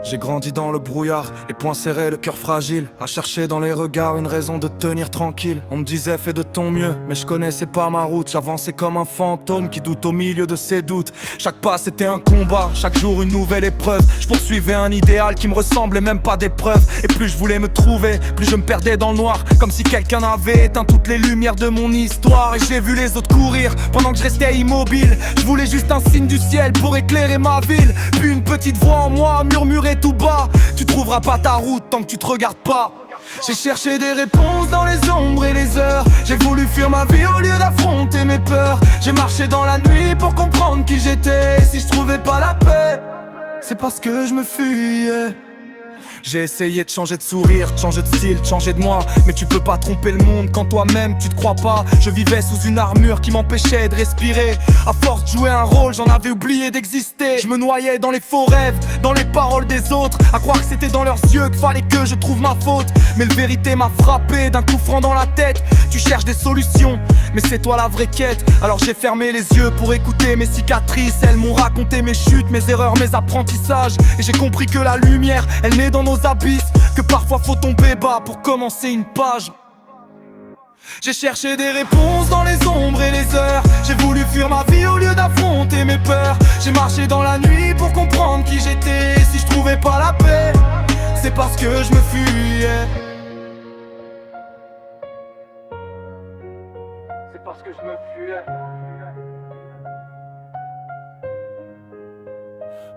J'ai grandi dans le brouillard, les poings serrés, le cœur fragile, à chercher dans les regards une raison de tenir tranquille. On me disait fais de ton mieux, mais je connaissais pas ma route. J'avançais comme un fantôme qui doute au milieu de ses doutes. Chaque pas c'était un combat, chaque jour une nouvelle épreuve. Je poursuivais un idéal qui me ressemblait même pas d'épreuve. Et plus je voulais me trouver, plus je me perdais dans le noir, comme si quelqu'un avait éteint toutes les lumières de mon histoire. Et j'ai vu les autres courir, pendant que je restais immobile. Je voulais juste un signe du ciel pour éclairer ma ville. Puis une petite voix en moi murmurait tout bas: tu trouveras pas ta route tant que tu te regardes pas. J'ai cherché des réponses dans les ombres et les heures. J'ai voulu fuir ma vie au lieu d'affronter mes peurs. J'ai marché dans la nuit pour comprendre qui j'étais. Et si je trouvais pas la paix, c'est parce que je me fuyais. J'ai essayé de changer de sourire, de changer de style, de changer de moi. Mais tu peux pas tromper le monde quand toi-même tu te crois pas. Je vivais sous une armure qui m'empêchait de respirer. À force de jouer un rôle, j'en avais oublié d'exister. Je me noyais dans les faux rêves, dans les paroles des autres, à croire que c'était dans leurs yeux qu'il fallait que je trouve ma faute. Mais la vérité m'a frappé d'un coup franc dans la tête. Tu cherches des solutions, mais c'est toi la vraie quête. Alors j'ai fermé les yeux pour écouter mes cicatrices. Elles m'ont raconté mes chutes, mes erreurs, mes apprentissages. Et j'ai compris que la lumière, elle naît dans nos abysses, que parfois faut tomber bas pour commencer une page. J'ai cherché des réponses dans les ombres et les heures. J'ai voulu fuir ma vie au lieu d'affronter mes peurs. J'ai marché dans la nuit pour comprendre qui j'étais. Et si je trouvais pas la paix, c'est parce que je me fuyais. C'est parce que je me fuyais.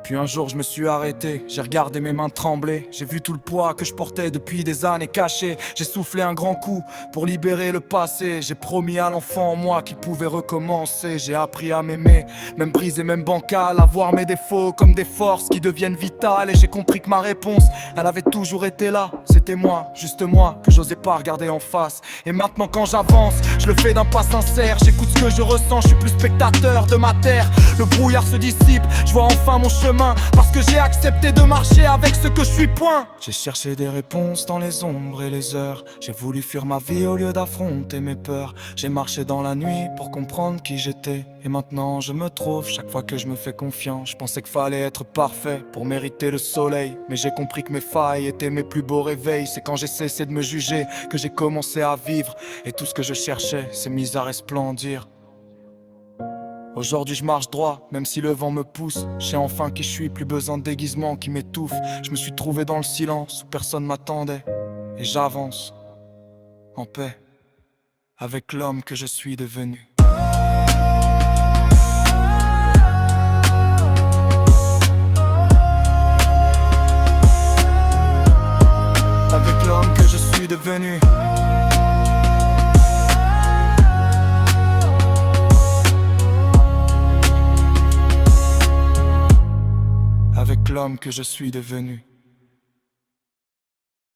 Puis un jour je me suis arrêté, j'ai regardé mes mains trembler. J'ai vu tout le poids que je portais depuis des années caché. J'ai soufflé un grand coup pour libérer le passé. J'ai promis à l'enfant en moi qu'il pouvait recommencer. J'ai appris à m'aimer, même brisé, même bancal, à voir mes défauts comme des forces qui deviennent vitales. Et j'ai compris que ma réponse, elle avait toujours été là. C'était moi, juste moi, que j'osais pas regarder en face. Et maintenant quand j'avance, je le fais d'un pas sincère. J'écoute ce que je ressens, je suis plus spectateur de ma terre. Le brouillard se dissipe, je vois enfin mon chemin, parce que j'ai accepté de marcher avec ce que je suis, point. J'ai cherché des réponses dans les ombres et les heures. J'ai voulu fuir ma vie au lieu d'affronter mes peurs. J'ai marché dans la nuit pour comprendre qui j'étais. Et maintenant je me trouve chaque fois que je me fais confiance. Je pensais qu'il fallait être parfait pour mériter le soleil. Mais j'ai compris que mes failles étaient mes plus beaux réveils. C'est quand j'ai cessé de me juger que j'ai commencé à vivre. Et tout ce que je cherchais s'est mis à resplendir. Aujourd'hui je marche droit, même si le vent me pousse. Je sais enfin qui je suis, plus besoin de déguisement qui m'étouffe. Je me suis trouvé dans le silence où personne m'attendait. Et j'avance, en paix, avec l'homme que je suis devenu. Avec l'homme que je suis devenu. Avec l'homme que je suis devenu.